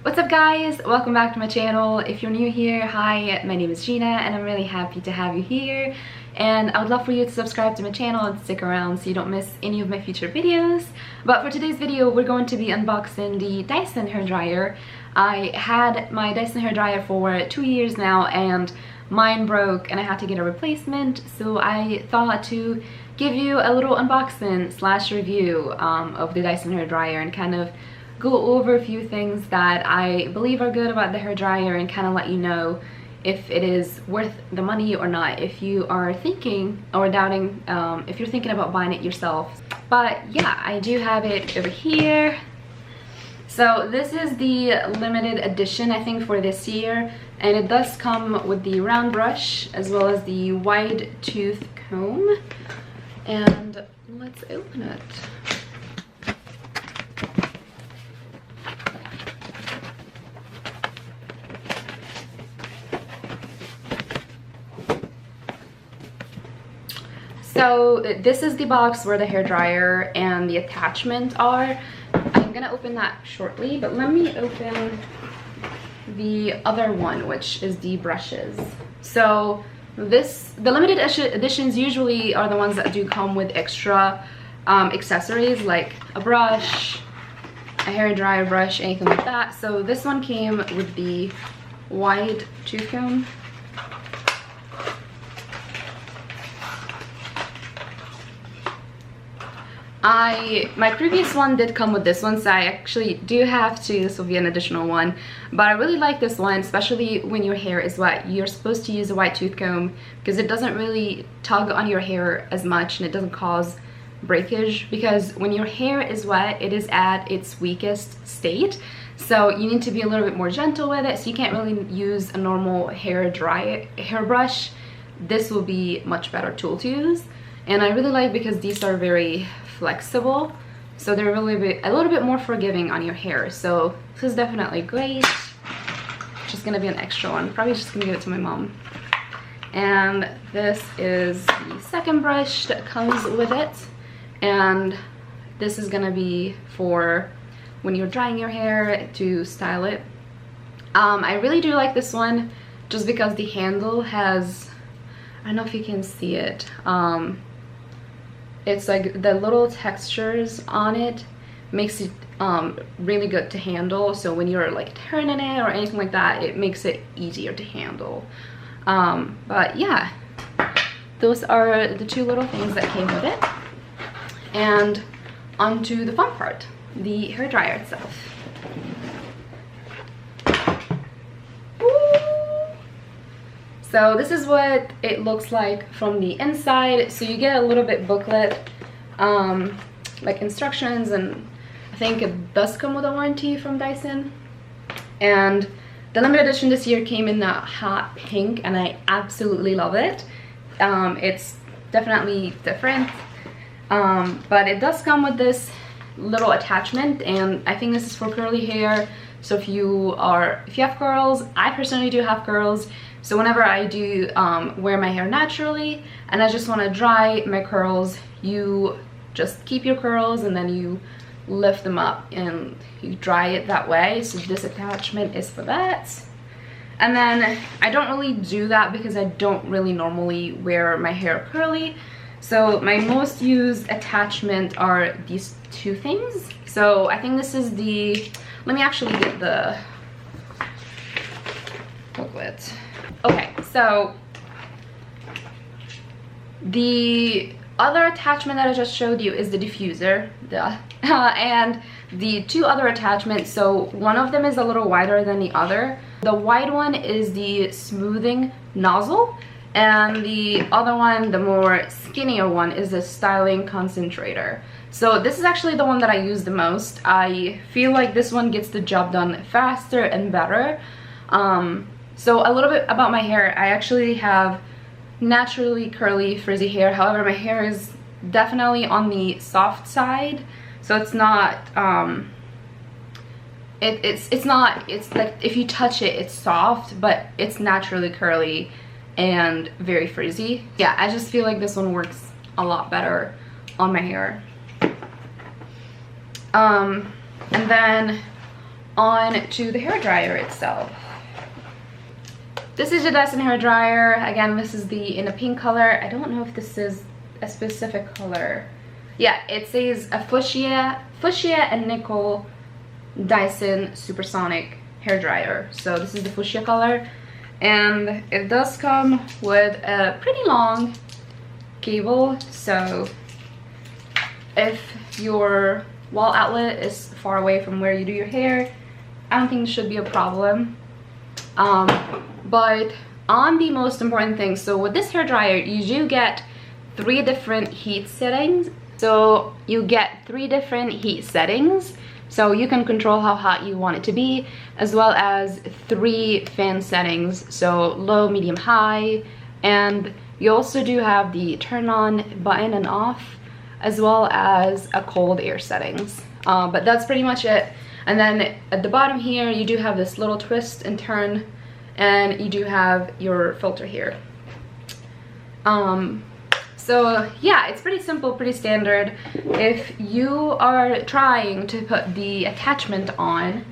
What's up guys? Welcome back to my channel. If you're new here, hi, my name is Gina and I'm really happy to have you here. And I would love for you to subscribe to my channel and stick around so you don't miss any of my future videos. But for today's video, we're going to be unboxing the Dyson hairdryer. I had my Dyson hairdryer for 2 years now and mine broke and I had to get a replacement. So I thought to give you a little unboxing slash review of the Dyson hairdryer and kind of go over a few things that I believe are good about the hairdryer and kind of let you know if it is worth the money or not, if you are thinking or doubting, if you're thinking about buying it yourself. But yeah, I do have it over here. So this is the limited edition, I think, for this year, and it does come with the round brush as well as the wide tooth comb. And let's open it. So this is the box where the hairdryer and the attachment are. I'm gonna open that shortly, but let me open the other one, which is the brushes. So the limited editions usually are the ones that do come with extra accessories like a brush, a hairdryer brush, anything like that. So this one came with the wide tooth comb. My previous one did come with this one, so I actually do have to, this will be an additional one, but I really like this one, especially when your hair is wet. You're supposed to use a wide tooth comb because it doesn't really tug on your hair as much and it doesn't cause breakage, because when your hair is wet, it is at its weakest state. So you need to be a little bit more gentle with it, so you can't really use a normal hairbrush. This will be much better tool to use. And I really like because these are very flexible, so they're really a little bit more forgiving on your hair. So this is definitely great. Just gonna be an extra one, probably just gonna give it to my mom. And this is the second brush that comes with it, and this is gonna be for when you're drying your hair to style it. I really do like this one just because the handle has, I don't know if you can see it, it's like the little textures on it makes it really good to handle. So when you're like turning it or anything like that, it makes it easier to handle. But yeah, those are the two little things that came with it. And onto the fun part, the hairdryer itself. So this is what it looks like from the inside. So you get a little bit booklet, like instructions, and I think it does come with a warranty from Dyson. And the limited edition this year came in that hot pink, and I absolutely love it. It's definitely different, but it does come with this little attachment, and I think this is for curly hair. So if you have curls, I personally do have curls. So whenever I do wear my hair naturally and I just want to dry my curls, you just keep your curls and then you lift them up and you dry it that way. So this attachment is for that. And then I don't really do that because I don't really normally wear my hair curly. So my most used attachment are these two things. So I think this is the, let me actually get the booklet. Okay, so the other attachment that I just showed you is the diffuser, and the two other attachments, so one of them is a little wider than the other. The wide one is the smoothing nozzle, and the other one, the more skinnier one, is the styling concentrator. So this is actually the one that I use the most. I feel like this one gets the job done faster and better. So a little bit about my hair. I actually have naturally curly frizzy hair. However, my hair is definitely on the soft side, so it's not it's like if you touch it, it's soft, but it's naturally curly and very frizzy. Yeah, I just feel like this one works a lot better on my hair. And then on to the hairdryer itself. This is the Dyson hairdryer. Again, this is in a pink color. I don't know if this is a specific color. Yeah, it says a fuchsia and nickel Dyson Supersonic hairdryer. So this is the fuchsia color, and it does come with a pretty long cable. So if your wall outlet is far away from where you do your hair, I don't think it should be a problem. But on the most important thing, so with this hairdryer, you do get 3 different heat settings. So you get 3 different heat settings, so you can control how hot you want it to be, as well as 3 fan settings, so low, medium, high. And you also do have the turn on button and off, as well as a cold air settings. But that's pretty much it. And then at the bottom here, you do have this little twist and turn, and you do have your filter here. So yeah, it's pretty simple, pretty standard. If you are trying to put the attachment on,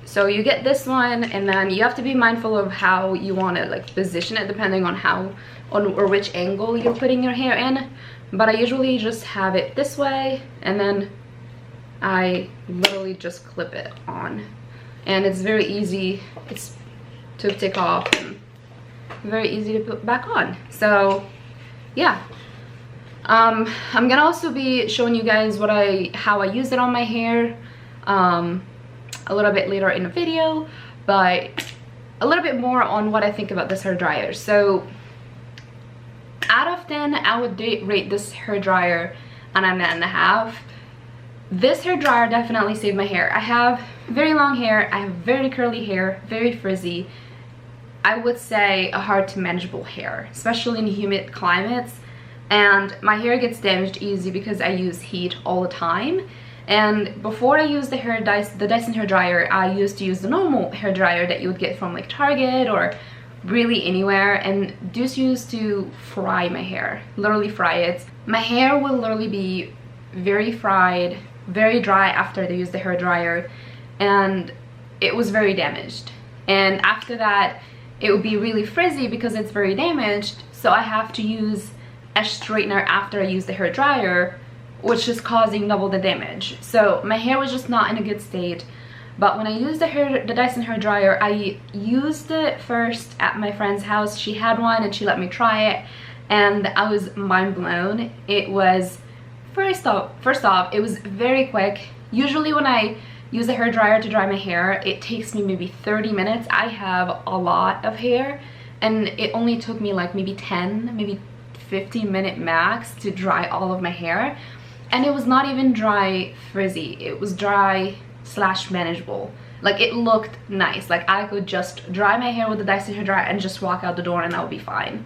so you get this one, and then you have to be mindful of how you want to like position it, depending on or which angle you're putting your hair in. But I usually just have it this way, and then I literally just clip it on, and it's very easy to take off and very easy to put back on. So yeah, I'm gonna also be showing you guys how I use it on my hair a little bit later in the video, but a little bit more on what I think about this hairdryer. So out of 10, I would rate this hairdryer an 9.5. This hairdryer definitely saved my hair. I have very long hair, I have very curly hair, very frizzy. I would say a hard to manageable hair, especially in humid climates. And my hair gets damaged easy because I use heat all the time. And before I used the Dyson hairdryer, I used to use the normal hairdryer that you would get from like Target or really anywhere, and this used to fry my hair, literally fry it. My hair will literally be very fried, very dry after I used the hairdryer, and it was very damaged. And after that, it would be really frizzy because it's very damaged, so I have to use a straightener after I use the hairdryer, which is causing double the damage. So my hair was just not in a good state. But when I used the Dyson hairdryer, I used it first at my friend's house. She had one and she let me try it, and I was mind blown. It was, first off, it was very quick. Usually when I use the hairdryer to dry my hair, it takes me maybe 30 minutes. I have a lot of hair, and it only took me like maybe 10, maybe 15-minute max to dry all of my hair. And it was not even dry frizzy, it was dry / manageable. Like, it looked nice. Like, I could just dry my hair with the Dyson hairdryer and just walk out the door and I would be fine.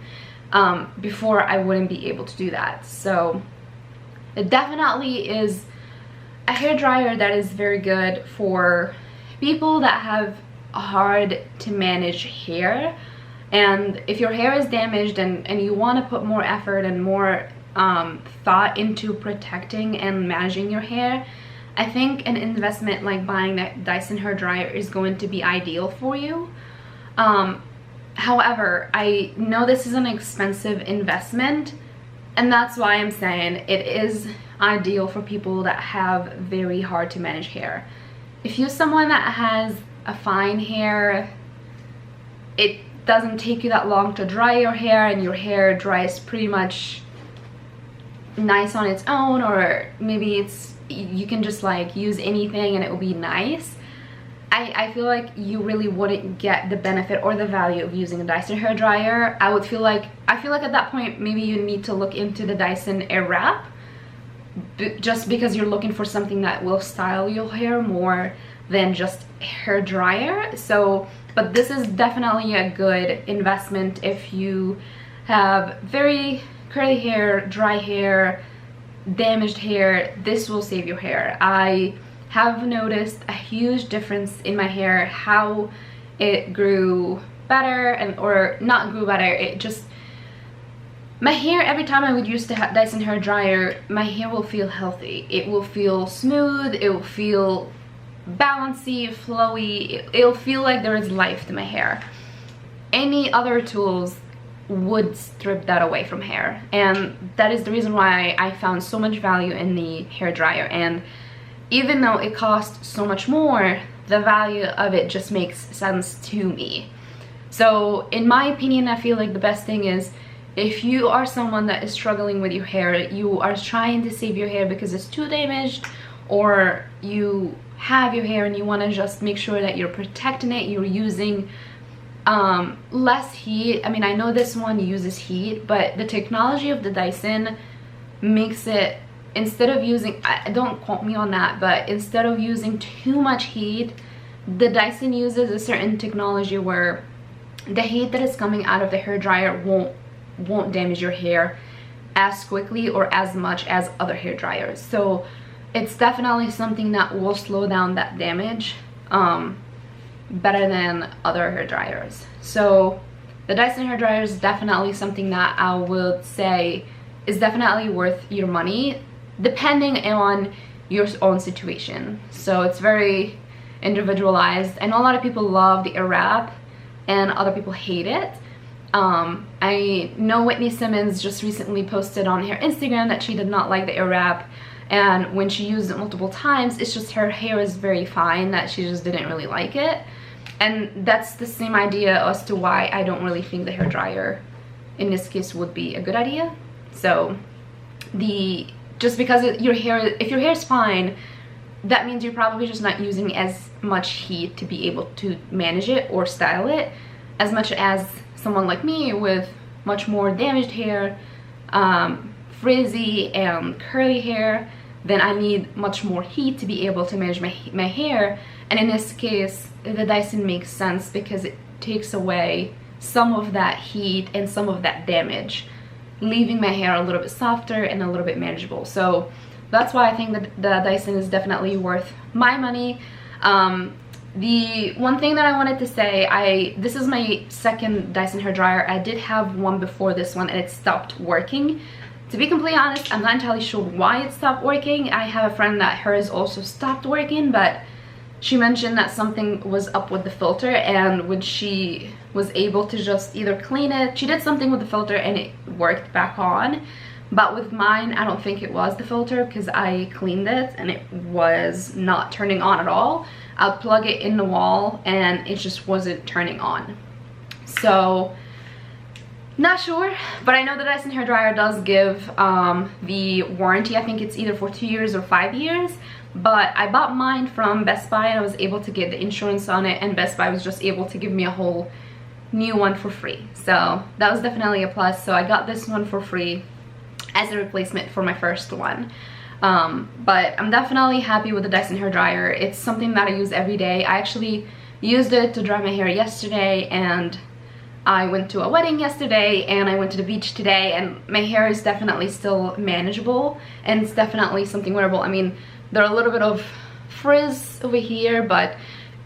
Before, I wouldn't be able to do that. So it definitely is a hairdryer that is very good for people that have hard to manage hair. And if your hair is damaged and you want to put more effort and more thought into protecting and managing your hair, I think an investment like buying that Dyson hairdryer is going to be ideal for you. However, I know this is an expensive investment, and that's why I'm saying it is ideal for people that have very hard to manage hair. If you're someone that has a fine hair, it doesn't take you that long to dry your hair, and your hair dries pretty much nice on its own, or maybe you can just like use anything and it will be nice. I feel like you really wouldn't get the benefit or the value of using a Dyson hairdryer. I feel like at that point maybe you need to look into the Dyson Airwrap, just because you're looking for something that will style your hair more than just hairdryer. So, but this is definitely a good investment if you have very curly hair, dry hair, damaged hair. This will save your hair. I have noticed a huge difference in my hair, how it grew better, or not grew better, it just, my hair, every time I would use the Dyson hairdryer, my hair will feel healthy. It will feel smooth, it will feel bouncy, flowy. It'll feel like there is life to my hair. Any other tools would strip that away from hair, and that is the reason why I found so much value in the hairdryer. And even though it costs so much more, the value of it just makes sense to me. So in my opinion, I feel like the best thing is, if you are someone that is struggling with your hair, you are trying to save your hair because it's too damaged, or you have your hair and you want to just make sure that you're protecting it, you're using less heat. I mean, I know this one uses heat, but the technology of the Dyson makes it, instead of using, don't quote me on that, but instead of using too much heat, the Dyson uses a certain technology where the heat that is coming out of the hairdryer won't damage your hair as quickly or as much as other hair dryers. So it's definitely something that will slow down that damage better than other hair dryers. So the Dyson hair dryer is definitely something that I would say is definitely worth your money, depending on your own situation. So it's very individualized. I know a lot of people love the Airwrap and other people hate it. I know Whitney Simmons just recently posted on her Instagram that she did not like the Airwrap, and when she used it multiple times, it's just her hair is very fine that she just didn't really like it. And that's the same idea as to why I don't really think the hairdryer in this case would be a good idea. So just because if your hair is fine, that means you're probably just not using as much heat to be able to manage it or style it, as much as someone like me with much more damaged hair, frizzy and curly hair, then I need much more heat to be able to manage my hair. And in this case, the Dyson makes sense because it takes away some of that heat and some of that damage, leaving my hair a little bit softer and a little bit manageable. So that's why I think that the Dyson is definitely worth my money. The one thing that I wanted to say, this is my second Dyson hairdryer. I did have one before this one and it stopped working. To be completely honest, I'm not entirely sure why it stopped working. I have a friend that hers also stopped working, but she mentioned that something was up with the filter, and when she was able to just either clean it, she did something with the filter and it worked back on. But with mine, I don't think it was the filter, because I cleaned it and it was not turning on at all. I'll plug it in the wall and it just wasn't turning on. So not sure, but I know the Dyson hairdryer does give the warranty. I think it's either for 2 years or 5 years, but I bought mine from Best Buy and I was able to get the insurance on it, and Best Buy was just able to give me a whole new one for free. So that was definitely a plus. So I got this one for free as a replacement for my first one. But I'm definitely happy with the Dyson hairdryer. It's something that I use every day. I actually used it to dry my hair yesterday, and I went to a wedding yesterday, and I went to the beach today, and my hair is definitely still manageable, and it's definitely something wearable. I mean, there are a little bit of frizz over here, but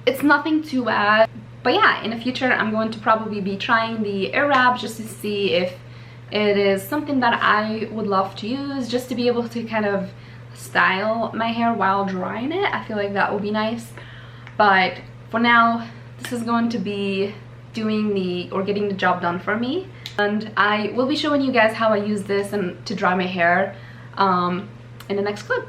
it's nothing too bad. But yeah, in the future I'm going to probably be trying the Airwrap just to see if it is something that I would love to use, just to be able to kind of style my hair while drying it. I feel like that would be nice. But for now, this is going to be getting the job done for me, and I will be showing you guys how I use this and to dry my hair in the next clip.